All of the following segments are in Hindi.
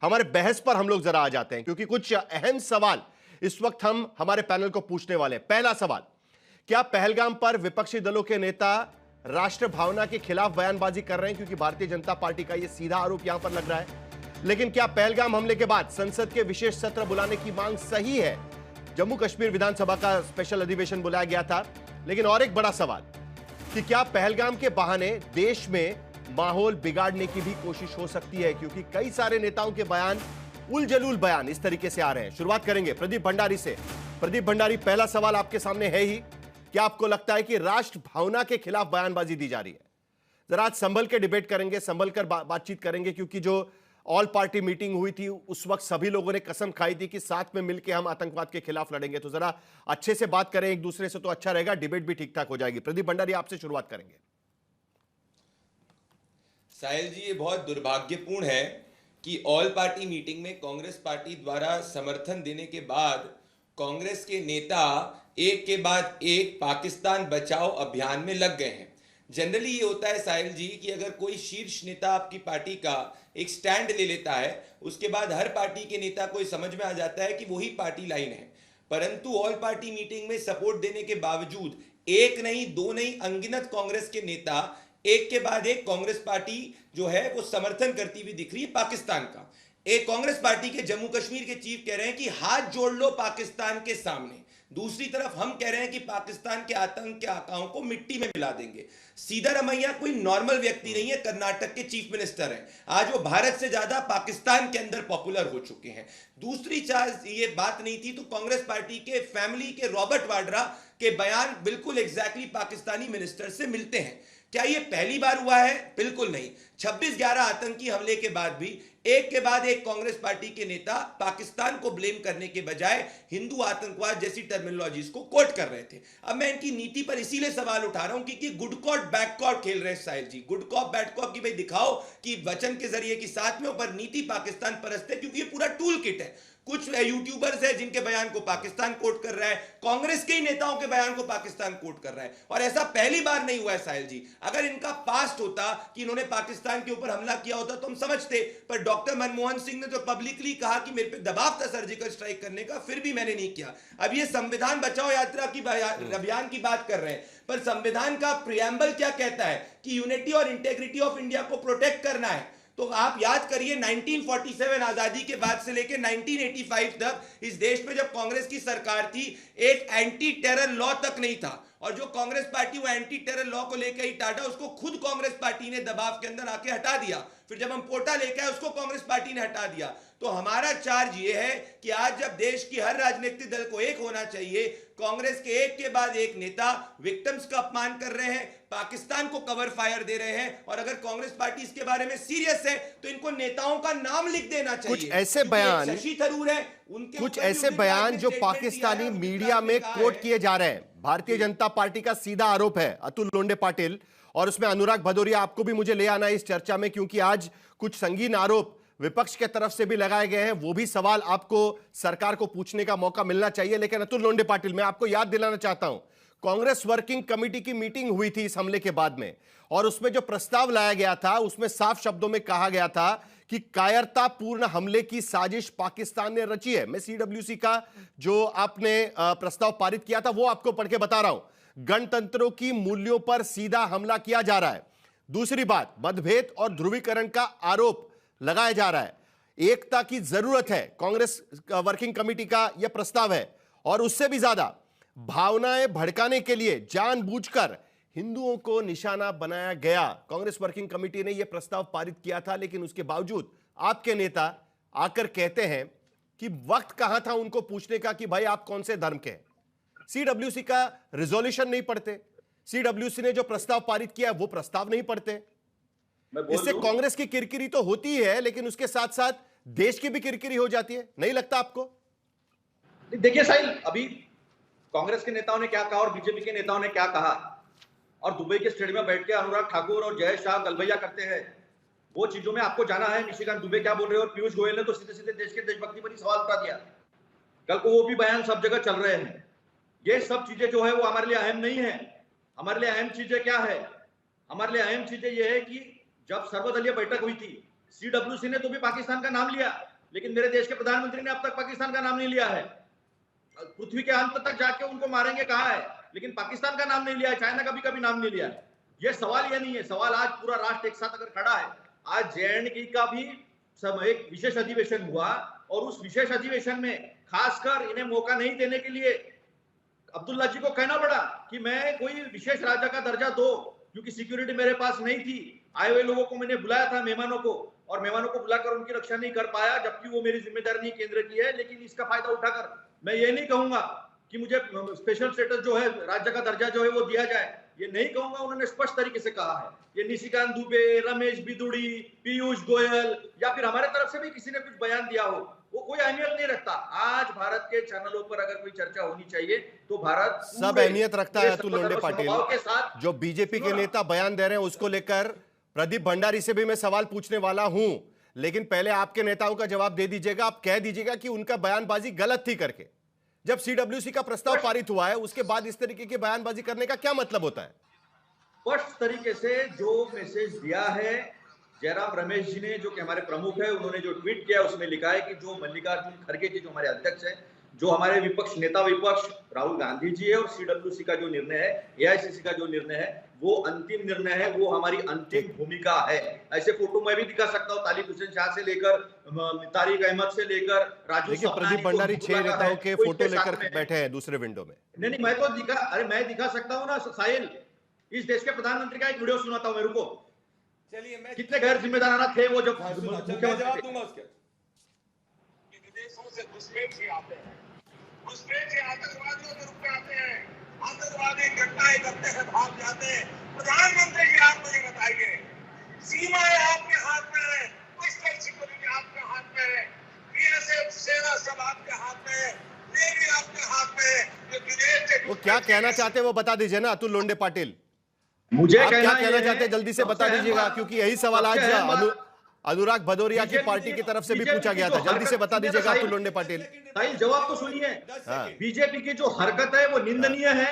हमारे बहस पर हम लोग जरा आ जाते हैं, क्योंकि कुछ अहम सवाल इस वक्त हम हमारे पैनल को पूछने वाले हैं। पहला सवाल, क्या पहलगाम पर विपक्षी दलों के नेता राष्ट्र भावना के खिलाफ बयानबाजी कर रहे हैं? क्योंकि भारतीय जनता पार्टी का यह सीधा आरोप यहां पर लग रहा है। लेकिन क्या पहलगाम हमले के बाद संसद के विशेष सत्र बुलाने की मांग सही है? जम्मू कश्मीर विधानसभा का स्पेशल अधिवेशन बुलाया गया था। लेकिन और एक बड़ा सवाल कि क्या पहलगाम के बहाने देश में माहौल बिगाड़ने की भी कोशिश हो सकती है? क्योंकि कई सारे नेताओं के बयान, उलझुल बयान इस तरीके से आ रहे हैं। शुरुआत करेंगे प्रदीप भंडारी से। प्रदीप भंडारी, पहला सवाल आपके सामने है ही, क्या आपको लगता है कि राष्ट्र भावना के खिलाफ बयानबाजी दी जा रही है? जरा आज संभल के डिबेट करेंगे, संभल कर बातचीत करेंगे, क्योंकि जो ऑल पार्टी मीटिंग हुई थी उस वक्त सभी लोगों ने कसम खाई थी कि साथ में मिलकर हम आतंकवाद के खिलाफ लड़ेंगे। तो जरा अच्छे से बात करें एक दूसरे से तो अच्छा रहेगा, डिबेट भी ठीक ठाक हो जाएगी। प्रदीप भंडारी, आपसे शुरुआत करेंगे। साहिल जी, ये बहुत दुर्भाग्यपूर्ण है कि ऑल पार्टी मीटिंग में कांग्रेस पार्टी द्वारा समर्थन देने के बाद कांग्रेस के नेता एक के बाद एक पाकिस्तान बचाओ अभियान में लग गए हैं। जनरली ये होता है साहिल जी कि अगर कोई शीर्ष नेता आपकी पार्टी का एक स्टैंड ले लेता है, उसके बाद हर पार्टी के नेता को समझ में आ जाता है कि वही पार्टी लाइन है। परंतु ऑल पार्टी मीटिंग में सपोर्ट देने के बावजूद एक नहीं, दो नहीं, अनगिनत कांग्रेस के नेता एक के बाद एक कांग्रेस पार्टी जो है वो समर्थन करती हुई दिख रही है पाकिस्तान का। एक कांग्रेस पार्टी के जम्मू कश्मीर के चीफ कह रहे हैं कि हाथ जोड़ लो पाकिस्तान के सामने, दूसरी तरफ हम कह रहे हैं कि पाकिस्तान के आतंक के आकाओं को मिट्टी में मिला देंगे। सिद्धारमैया कोई नॉर्मल व्यक्ति नहीं है, कर्नाटक के चीफ मिनिस्टर हैं। आज वो भारत से ज्यादा पाकिस्तान के अंदर पॉपुलर हो चुके हैं। दूसरी चार्ज ये बात नहीं थी तो कांग्रेस पार्टी के फैमिली के रॉबर्ट वाड्रा के बयान बिल्कुल एग्जैक्टली पाकिस्तानी मिनिस्टर से मिलते हैं। क्या ये पहली बार हुआ है? बिल्कुल नहीं। 26/11 आतंकी हमले के बाद भी एक के बाद एक कांग्रेस पार्टी के नेता पाकिस्तान को ब्लेम करने के बजाय हिंदू आतंकवाद जैसी टर्मिनोलॉजीज को कोट कर रहे थे। अब मैं इनकी नीति पर इसीलिए सवाल उठा रहा हूं क्योंकि गुड कॉप बैड कॉप खेल रहे हैं साहिल जी। गुड कॉप बैड कॉप की भाई दिखाओ कि वचन के जरिए की साथ में ऊपर नीति पाकिस्तान परस्त है, क्योंकि ये पूरा टूल किट है। कुछ यूट्यूबर्स है जिनके बयान को पाकिस्तान कोट कर रहा है, कांग्रेस के ही नेताओं के बयान को पाकिस्तान कोट कर रहा है, और ऐसा पहली बार नहीं हुआ है साहिल जी। अगर इनका पास्ट होता कि इन्होंने पाकिस्तान के ऊपर हमला किया होता तो हम समझते, पर डॉक्टर मनमोहन सिंह ने तो पब्लिकली कहा कि मेरे पे दबाव था सर्जिकल स्ट्राइक करने का, फिर भी मैंने नहीं किया। अब ये संविधान बचाओ यात्रा की अभियान की बात कर रहे हैं, पर संविधान का प्रियम्बल क्या कहता है कि यूनिटी और इंटेग्रिटी ऑफ इंडिया को प्रोटेक्ट करना है। तो आप याद करिए 1947 आजादी के बाद से लेकर 1985 तक इस देश में जब कांग्रेस की सरकार थी, एक एंटी टेरर लॉ तक नहीं था, और जो कांग्रेस पार्टी वो एंटी टेरर लॉ को लेकर ही टाटा, उसको खुद कांग्रेस पार्टी ने दबाव के अंदर आके हटा दिया। फिर जब हम पोटा लेकर आए उसको कांग्रेस पार्टी ने हटा दिया। तो हमारा चार्ज ये है कि आज जब देश की हर राजनीतिक दल को एक होना चाहिए, कांग्रेस के एक के बाद एक नेता विक्टिम्स का अपमान कर रहे हैं, पाकिस्तान को कवर फायर दे रहे हैं, और अगर कांग्रेस पार्टी इसके बारे में सीरियस है तो इनको नेताओं का नाम लिख देना चाहिए। कुछ ऐसे बयान, शशि थरूर है, उनके कुछ ऐसे बयान जो पाकिस्तानी मीडिया में कोट किए जा रहे हैं, भारतीय जनता पार्टी का सीधा आरोप है अतुल लोंडे पाटिल, और उसमें अनुराग भदौरिया, आपको भी मुझे ले आना है इस चर्चा में, क्योंकि आज कुछ संगीन आरोप विपक्ष के तरफ से भी लगाए गए हैं। वो भी सवाल आपको सरकार को पूछने का मौका मिलना चाहिए। लेकिन अतुल लोंडे पाटिल, मैं आपको याद दिलाना चाहता हूं, कांग्रेस वर्किंग कमेटी की मीटिंग हुई थी इस हमले के बाद में, और उसमें जो प्रस्ताव लाया गया था उसमें साफ शब्दों में कहा गया था कि कायरतापूर्ण हमले की साजिश पाकिस्तान ने रची है। मैं सीडब्ल्यूसी का जो आपने प्रस्ताव पारित किया था वो आपको पढ़ के बता रहा हूं। गणतंत्रों की मूल्यों पर सीधा हमला किया जा रहा है। दूसरी बात, मतभेद और ध्रुवीकरण का आरोप लगाया जा रहा है। एकता की जरूरत है, कांग्रेस वर्किंग कमेटी का यह प्रस्ताव है, और उससे भी ज्यादा भावनाएं भड़काने के लिए जानबूझकर हिंदुओं को निशाना बनाया गया। कांग्रेस वर्किंग कमेटी ने यह प्रस्ताव पारित किया था, लेकिन उसके बावजूद आपके नेता आकर कहते हैं कि वक्त कहां था उनको पूछने का कि भाई आप कौन से धर्म के हैं। सीडब्ल्यूसी का रिजोल्यूशन नहीं पढ़ते, सीडब्ल्यूसी ने जो प्रस्ताव पारित किया वो प्रस्ताव नहीं पढ़ते। इससे कांग्रेस की किरकिरी तो होती है, लेकिन उसके साथ साथ देश की भी किरकिरी हो जाती है, नहीं लगता आपको? देखिए साहिल, अभी कांग्रेस के नेताओं ने क्या कहा और बीजेपी के नेताओं ने क्या कहा, और दुबई के स्टेडियम में बैठ के अनुराग ठाकुर और जय शाह गलबैया करते हैं, वो चीजों में आपको जाना है निशिकांत दुबे क्या बोल रहे हैं, और पीयूष गोयल ने तो सीधे सीधे देश के देशभक्ति पर ही सवाल उठा दिया। कल को वो भी बयान सब जगह चल रहे हैं। ये सब चीजें जो है वो हमारे लिए अहम नहीं है। हमारे लिए अहम चीजें क्या है? हमारे लिए अहम चीजें ये है कि जब सर्वदलीय बैठक हुई थी, सीडब्ल्यूसी ने तो भी पाकिस्तान का नाम लिया, लेकिन मेरे देश के प्रधानमंत्री ने अब तक पाकिस्तान का नाम नहीं लिया है। पृथ्वी के अंत तक जाके उनको मारेंगे कहा है, लेकिन पाकिस्तान का नाम नहीं लिया है, चाइना का भी कभी नाम नहीं लिया है। ये सवाल ये नहीं है, सवाल आज पूरा राष्ट्र एक साथ अगर खड़ा है, आज JNK का भी एक विशेष अधिवेशन हुआ और उस विशेष अधिवेशन में खासकर इन्हें मौका नहीं देने के लिए अब्दुल्ला जी को कहना पड़ा कि मैं कोई विशेष राज्य का दर्जा दो, क्योंकि सिक्योरिटी मेरे पास नहीं थी। आए हुए लोगों को मैंने बुलाया था, मेहमानों को, और मेहमानों को बुलाकर उनकी रक्षा नहीं कर पाया, जबकि वो मेरी जिम्मेदारी नहीं केंद्र की है। लेकिन इसका फायदा उठाकर मैं ये नहीं कहूंगा कि मुझे स्पेशल स्टेटस जो है, राज्य का दर्जा जो है वो दिया जाए, ये नहीं कहूंगा। उन्होंने स्पष्ट तरीके से कहा है। ये निशिकांत दुबे, रमेश बिदुड़ी, पीयूष गोयल या फिर हमारे तरफ से भी किसी ने कुछ बयान दिया हो, वो कोई अहमियत नहीं रखता। आज भारत के चैनलों पर अगर कोई चर्चा होनी चाहिए तो भारत सब अहमियत रखता है। अतुल लोंढे पाटिल, जो बीजेपी के नेता बयान दे रहे हैं उसको लेकर प्रदीप भंडारी से भी मैं सवाल पूछने वाला हूं, लेकिन पहले आपके नेताओं का जवाब दे दीजिएगा। आप कह दीजिएगा कि उनका बयानबाजी गलत थी करके। जब CWC का प्रस्ताव पारित हुआ है उसके बाद इस तरीके की बयानबाजी करने का क्या मतलब होता है? स्पष्ट तरीके से जो मैसेज दिया है जयराम रमेश जी ने, जो कि हमारे प्रमुख है, उन्होंने जो ट्वीट किया उसमें लिखा है कि जो मल्लिकार्जुन खड़गे जी, जो हमारे अध्यक्ष हैं, जो हमारे विपक्ष नेता विपक्ष राहुल गांधी जी है, और CWC का जो निर्णय है, AICC का जो निर्णय है, वो अंतिम निर्णय है, वो हमारी अंतिम भूमिका है। ऐसे फोटो मैं भी दिखा सकता हूँ, तालिब हुसैन शाह से लेकर तारिक अहमद से लेकर राजू। देखिए प्रदीप भंडारी 6 नेताओं के फोटो लेकर बैठे हैं दूसरे विंडो में। नहीं, मैं तो मैं दिखा सकता हूँ ना साहिल। इस देश के प्रधानमंत्री का एक वीडियो सुनाता हूँ मेरे को। चलिए, मैं कितने गैर जिम्मेदाराना थे वो जब जवाब दूंगा उसके। विदेशों से घुसपैठ से आते हैं, घुसपैठ से आतंकवादियों के रूप में आते हैं, आतंकवादी घटनाएं करते हैं, भाग जाते हैं। प्रधानमंत्री जी आप मुझे बताइए, सीमाएं आपके हाथ में है, कोस्टल सिक्योरिटी आपके हाथ में है, BSF सेना सब आपके हाथ में है, नेवी आपके हाथ में है। जो विदेश से वो क्या कहना चाहते हैं वो बता दीजिए ना अतुल लोंढे पाटिल। मुझे आप क्या कहना ये चाहते हैं जल्दी से बता दीजिएगा, क्योंकि यही सवाल आज अनुराग भदौरिया की पार्टी की तरफ से भी पूछा गया था। जल्दी से बता दीजिएगा अतुल लोंढे पाटिल। साहिल जवाब तो सुनिए। बीजेपी की जो हरकत है वो निंदनीय है,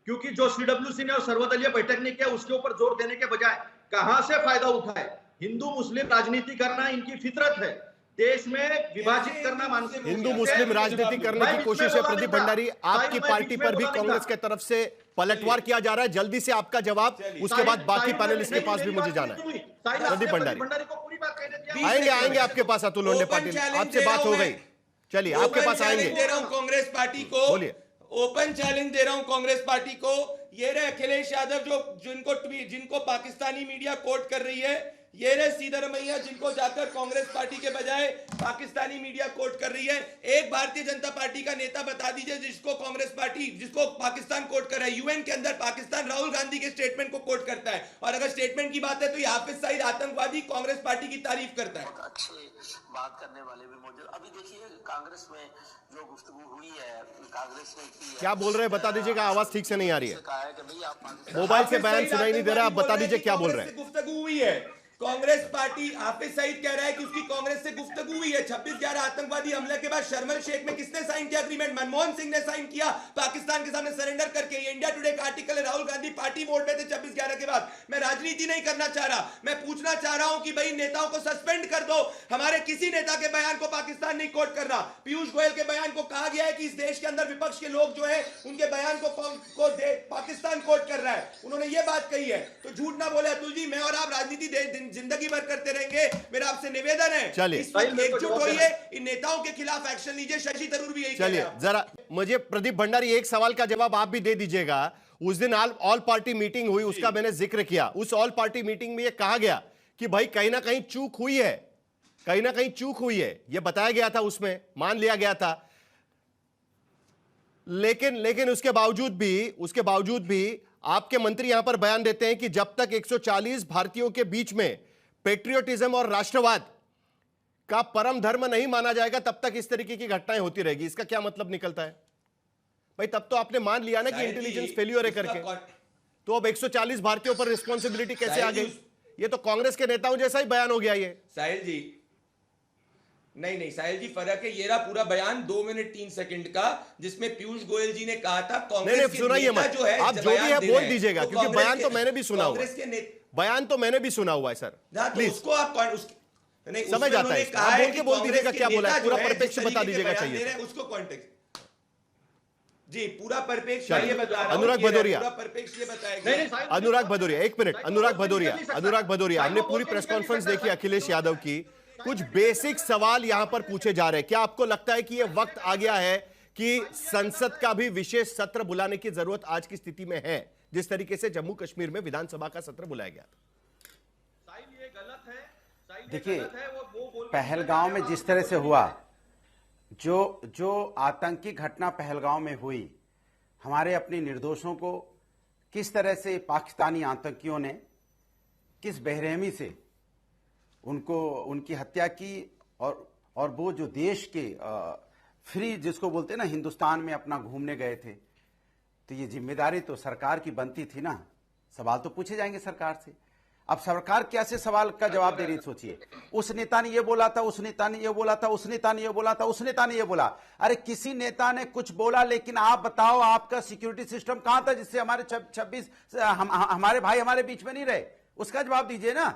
क्योंकि जो CWC ने और सर्वदलीय बैठक ने किया उसके ऊपर जोर देने के बजाय कहां से फायदा उठाए। हिंदू मुस्लिम राजनीति करना इनकी फितरत है, देश में विभाजित करना मानसिक हिंदू मुस्लिम राजनीति करने की कोशिश है। प्रदीप भंडारी, आपकी पार्टी पर भी कांग्रेस के तरफ से पलटवार किया जा रहा है। जल्दी से आपका जवाब, उसके बाद बाकी पैनलिस्ट के पास भी मुझे जाना है। प्रदीप भंडारी आएंगे आपके पास। अतुल लोंढे पाटिल, आपसे बात हो गई, चलिए आपके पास आएंगे। दे रहा हूं कांग्रेस पार्टी को, बोलिए। ओपन चैलेंज दे रहा हूं कांग्रेस पार्टी को। ये रहे अखिलेश यादव जिनको पाकिस्तानी मीडिया कोट कर रही है, ये रहे सिद्धरमैया जिनको जाकर कांग्रेस पार्टी के बजाय पाकिस्तानी मीडिया कोट कर रही है। एक भारतीय जनता पार्टी का नेता बता दीजिए जिसको पाकिस्तान कोट कर रहा है। UN के अंदर पाकिस्तान राहुल गांधी के स्टेटमेंट को कोट करता है, और अगर स्टेटमेंट की बात है तो ये हाफिज सईद आतंकवादी कांग्रेस पार्टी की तारीफ करता है। अच्छे बात करने वाले भी मौजूद। अभी देखिए कांग्रेस में जो गुफ्तगू हुई है, कांग्रेस ने की है, क्या बोल रहे हैं बता दीजिएगा, आवाज ठीक से नहीं आ रही है। कहा है कि भाई आप पाकिस्तान मोबाइल से बयान सुनाई नहीं दे रहा, आप बता दीजिए क्या बोल रहे हैं। गुफ्तगू हुई है, कांग्रेस पार्टी, हाफिज सईद कह रहा है कि उसकी कांग्रेस से गुफ्तगू हुई है। 26/11 आतंकवादी हमले के बाद शर्मल शेख में किसने साइन किया एग्रीमेंट? मनमोहन सिंह ने साइन किया, पाकिस्तान के सामने सरेंडर करके। ये इंडिया टुडे का आर्टिकल है। राहुल गांधी पार्टी मोड में थे 26/11 के बाद। मैं राजनीति नहीं करना चाह रहा, मैं पूछना चाह रहा हूं कि भाई नेताओं को सस्पेंड कर दो। हमारे किसी नेता के बयान को पाकिस्तान नहीं कोट कर रहा। पीयूष गोयल के बयान को कहा गया है कि इस देश के अंदर विपक्ष के लोग जो है उनके बयान को पाकिस्तान कोट कर रहा है। उन्होंने ये बात कही है, तो झूठ ना बोले अतुल जी। मैं और आप राजनीति जिंदगी भर करते रहेंगे। मेरा आपसे निवेदन है, चलिए इस वक्त एकजुट होइए, इन नेताओं के खिलाफ एक्शन लीजिए। शशि थरूर भी यही कह रहे चलिए हैं। जरा मुझे प्रदीप भंडारी एक सवाल का जवाब आप भी दे दीजिएगा। उस दिन ऑल पार्टी मीटिंग हुई, उसका मैंने जिक्र किया। उस ऑल पार्टी मीटिंग में यह कहा गया कि भाई कहीं ना कहीं चूक हुई है, कहीं ना कहीं चूक हुई है, यह बताया गया था, उसमें मान लिया गया था। लेकिन उसके बावजूद भी आपके मंत्री यहां पर बयान देते हैं कि जब तक 140 भारतीयों के बीच में पेट्रियोटिज्म और राष्ट्रवाद का परम धर्म नहीं माना जाएगा तब तक इस तरीके की घटनाएं होती रहेगी। इसका क्या मतलब निकलता है भाई? तब तो आपने मान लिया ना कि इंटेलिजेंस फेल्यूर है करके, तो अब 140 भारतीयों पर रिस्पॉन्सिबिलिटी कैसे आ गई? ये तो कांग्रेस के नेताओं जैसा ही बयान हो गया ये। साहिल जी, नहीं साहिल जी, फर्क है। ये रहा पूरा बयान 2 मिनट 3 सेकंड का, जिसमें पीयूष गोयल जी ने कहा था कांग्रेस के नेता जो है, आप जो भी है बोल दीजिएगा, क्योंकि बयान तो मैंने भी सुना हुआ है। कांग्रेस के बयान तो मैंने भी सुना हुआ है सर, प्लीज। उसको आप नहीं, समझ उसमें आता है उन्होंने इसका। कहा आप है बोल कि के बोल कांग्रेस दीजिएगा के क्या बोला है, नेता पूरा जो है, परिप्रेक्ष्य जिस बता तरीके के दीजिएगा बयान चाहिए दे रहे तो। हैं, उसको कॉन्टेक्स्ट जी पूरा परिप्रेक्ष्य चलिए, ये बता रहा हूं अनुराग कि भदौरिया। पूरा परिप्रेक्ष्य ये बताएगा। नहीं नहीं साहिल, अनुराग भदौरिया, एक मिनट, अनुराग भदौरिया, अनुराग भदौरिया, हमने पूरी प्रेस निकल नहीं कॉन्फ्रेंस सकता, देखी अखिलेश यादव की। कुछ बेसिक सवाल यहां पर पूछे जा रहे हैं। क्या आपको लगता है कि यह वक्त आ गया है कि संसद का भी विशेष सत्र बुलाने की जरूरत आज की स्थिति में है, जिस तरीके से जम्मू कश्मीर में विधानसभा का सत्र बुलाया गया था? साहिल ये गलत है, साहिल ये देखिए, गलत है, वो बोल पहलगांव में जिस तरह से हुआ, जो आतंकी घटना पहलगांव में हुई, हमारे अपने निर्दोषों को किस तरह से पाकिस्तानी आतंकियों ने किस बेरहमी से उनकी हत्या की, और वो जो देश के फ्री जिसको बोलते हैं ना, हिंदुस्तान में अपना घूमने गए थे, तो ये जिम्मेदारी तो सरकार की बनती थी ना। सवाल तो पूछे जाएंगे सरकार से। अब सरकार कैसे सवाल का जवाब दे रही है, सोचिए। उस नेता ने ये बोला था, उस नेता ने ये बोला था, उस नेता ने ये बोला था, उस नेता ने ये बोला। अरे किसी नेता ने कुछ बोला, लेकिन आप बताओ आपका सिक्योरिटी सिस्टम कहां था जिससे हमारे 26 हमारे भाई हमारे बीच में नहीं रहे? उसका जवाब दीजिए ना।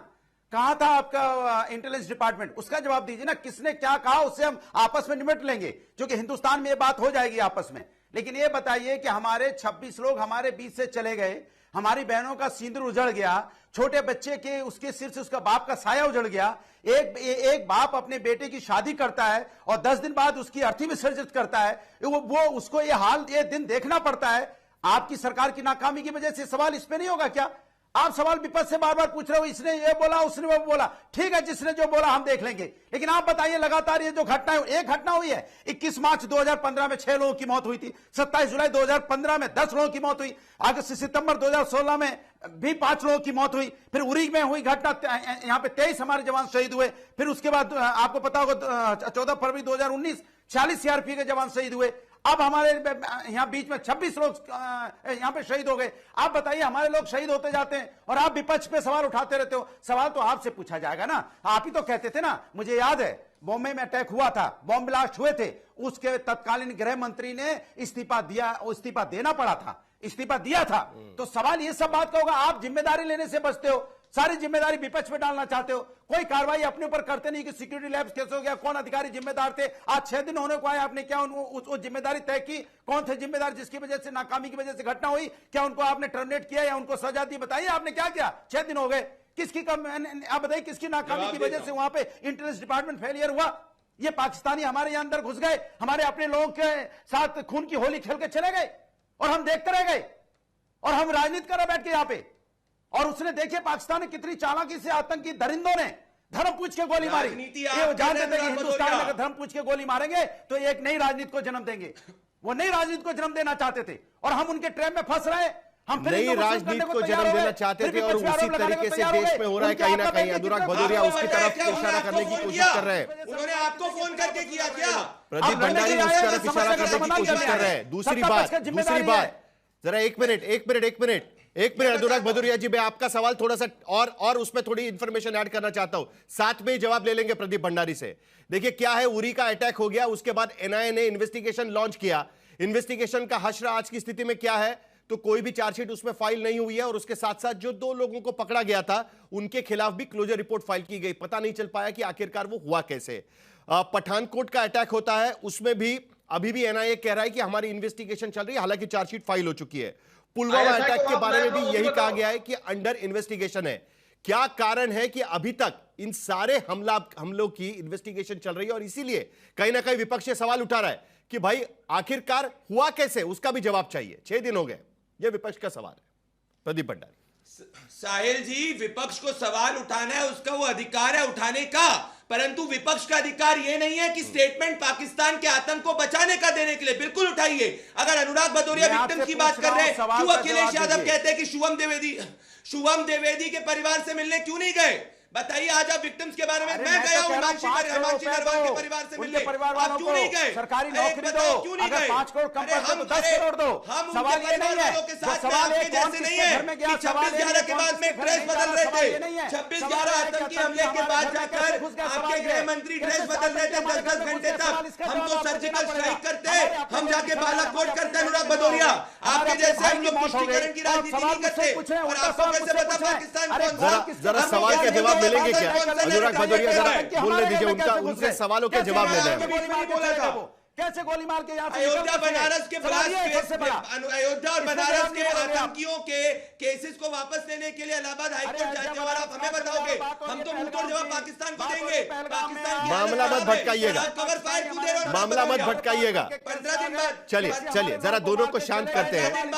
कहां था आपका इंटेलिजेंस डिपार्टमेंट? उसका जवाब दीजिए ना। किसने क्या कहा, उससे हम आपस में निपट लेंगे, क्योंकि हिंदुस्तान में ये बात हो जाएगी आपस में। लेकिन ये बताइए कि हमारे 26 लोग हमारे बीच से चले गए, हमारी बहनों का सिंदूर उजड़ गया, छोटे बच्चे के उसके सिर से उसका बाप का साया उजड़ गया। एक बाप अपने बेटे की शादी करता है और 10 दिन बाद उसकी अर्थी विसर्जित करता है, वो उसको ये दिन देखना पड़ता है। आपकी सरकार की नाकामी की वजह से सवाल इस पे नहीं होगा क्या? आप सवाल विपक्ष से बार बार पूछ रहे हो, इसने ये बोला, उसने वो बोला। ठीक है, जिसने जो बोला हम देख लेंगे, लेकिन आप बताइए लगातार ये जो घटना है, एक घटना हुई है 21 मार्च 2015 में 6 लोगों की मौत हुई थी, 27 जुलाई 2015 में 10 लोगों की मौत हुई, अगस्त सितंबर 2016 में भी 5 लोगों की मौत हुई, फिर उरी में हुई घटना, यहां पे 23 हमारे जवान शहीद हुए। फिर उसके बाद आपको पता होगा 14 फरवरी 2019 40 सीआरपी के जवान शहीद हुए। अब हमारे यहां बीच में 26 लोग यहां पे शहीद हो गए। आप बताइए, हमारे लोग शहीद होते जाते हैं और आप विपक्ष पे सवाल उठाते रहते हो। सवाल तो आपसे पूछा जाएगा ना। आप ही तो कहते थे ना, मुझे याद है बॉम्बे में अटैक हुआ था, बॉम्ब ब्लास्ट हुए थे, उसके तत्कालीन गृह मंत्री ने इस्तीफा देना पड़ा था, इस्तीफा दिया था। तो सवाल ये सब बात का होगा। आप जिम्मेदारी लेने से बचते हो, सारी जिम्मेदारी विपक्ष पे डालना चाहते हो। कोई कार्रवाई अपने ऊपर करते नहीं कि सिक्योरिटी लैब्स कैसे हो गया, कौन अधिकारी जिम्मेदार थे। आज 6 दिन होने को आए, आपने क्या उस जिम्मेदारी तय की? कौन थे जिम्मेदार जिसकी वजह से, नाकामी की वजह से घटना हुई? क्या उनको आपने टर्मिनेट किया या उनको सजा दी? बताइए आपने क्या किया? 6 दिन हो गए। आप बताइए किसकी नाकामी की वजह से वहां पे इंटेलिजेंस डिपार्टमेंट फेलियर हुआ? ये पाकिस्तानी हमारे यहां अंदर घुस गए, हमारे अपने लोगों के साथ खून की होली खेल के चले गए और हम देखते रह गए और हम राजनीति कर रहे बैठ के यहां पे। और उसने देखिए पाकिस्तान ने कितनी चालाकी से आतंकी दरिंदों ने धर्म पूछ के गोली मारी। ये जानते थे कि हिंदुस्तान में अगर धर्म पूछ के गोली मारेंगे तो एक नई राजनीति को जन्म देंगे। वो नई राजनीति को जन्म देना चाहते थे और हम उनके ट्रैप में फंस रहे। हम नई राजनीति को जन्म देना चाहते थे और उसी तरीके से देश में हो रहा है कहीं ना कहीं। अनुराग भदौरिया उसकी तरफ इशारा करने की कोशिश कर रहे हैं। उन्होंने आपको फोन करके किया क्या? प्रदीप भंडारी उस तरफ इशारा करने की कोशिश कर रहे हैं। दूसरी बात, जरा एक मिनट अनुराग भदौरिया जी, मैं आपका सवाल थोड़ा सा और उसमें थोड़ी इंफॉर्मेशन ऐड करना चाहता हूं, साथ में जवाब ले लेंगे प्रदीप भंडारी से। देखिए क्या है, उरी का अटैक हो गया, उसके बाद एनआईए ने इन्वेस्टिगेशन लॉन्च किया। इन्वेस्टिगेशन का हश्र आज की स्थिति में क्या है, तो कोई भी चार्जशीट उसमें फाइल नहीं हुई है और उसके साथ साथ जो 2 लोगों को पकड़ा गया था उनके खिलाफ भी क्लोजर रिपोर्ट फाइल की गई। पता नहीं चल पाया कि आखिरकार वो हुआ कैसे। पठानकोट का अटैक होता है, उसमें भी अभी भी एनआईए कह रहा है कि हमारी इन्वेस्टिगेशन चल रही है, हालांकि चार्जशीट फाइल हो चुकी है। पुलवामा अटैक के बारे में भी यही कहा गया है कि अंडर इन्वेस्टिगेशन है। क्या कारण है कि अभी तक इन सारे हमलों की इन्वेस्टिगेशन चल रही है और इसीलिए कहीं ना कहीं विपक्ष ये सवाल उठा रहा है कि भाई आखिरकार हुआ कैसे, उसका भी जवाब चाहिए। 6 दिन हो गए, यह विपक्ष का सवाल है। प्रदीप भंडारी। साहिल जी, विपक्ष को सवाल उठाना है, उसका वो अधिकार है उठाने का, परंतु विपक्ष का अधिकार ये नहीं है कि स्टेटमेंट पाकिस्तान के आतंक को बचाने का देने के लिए। बिल्कुल उठाइए। अगर अनुराग भदौरिया विक्टिम की बात कर रहे हैं, क्यों अखिलेश यादव कहते हैं कि शुभम द्विवेदी के परिवार से मिलने क्यों नहीं गए? बताइए। आज आप विक्टिम्स के बारे में, मैं गया हूं हिमांशी नरवाल के परिवार से मिलने, आप क्यों नहीं गए? सरकारी नौकरी दो, क्यों नहीं अगर गए? 5 करोड़ कम कर दो, 10 करोड़ दो। हम सवाल ये नहीं है के साथ में आपके जैसे नहीं है कि 26/11 के बाद में ड्रेस बदल रहे थे। 26/11 आतंकी हमले के बाद जाकर आपके गृह मंत्री ड्रेस बदल रहे थे 10-10 घंटे तक। हम तो सर्जिकल स्ट्राइक करते, हम जाके बालाकोट करते। अनुराग भदौरिया, आपके जैसे हम लोग मौत हो गई, तुष्टीकरण की और राजनीति सवाल नहीं करते। मुझसे पूछे, और उल्टा आपको सवाल कैसे मुझसे पता पूछे। पाकिस्तान अरे कौन सा? जरा सवाल के जवाब मिलेंगे क्या? अनुराग भदौरिया जरा बोलने दीजिए, उनका उनसे सवालों के जवाब ले लें हम। गोली मार के चले गए वो, कैसे गोली मार के यहाँ से अयोध्या निकल के चले? बनारस के सवाल ये है ब्लास्ट सबसे बड़ा। अयोध्या और इसमें बनारस जवाब के नहीं बोलोगे आप। आतंकियों के केसेस को वापस लेने के लिए इलाहाबाद हाईकोर्ट अरे जाते हो और आप हमें बताओगे? हम तो मुंहतोड़ जवाब पाकिस्तान को देंगे। पाकिस्तान की मामला मत भटकाइएगा। कवर फायर कूदे और मामला मत भटकाइएगा। 15 दिन बाद चलिए जरा दोनों को शांत करते हैं।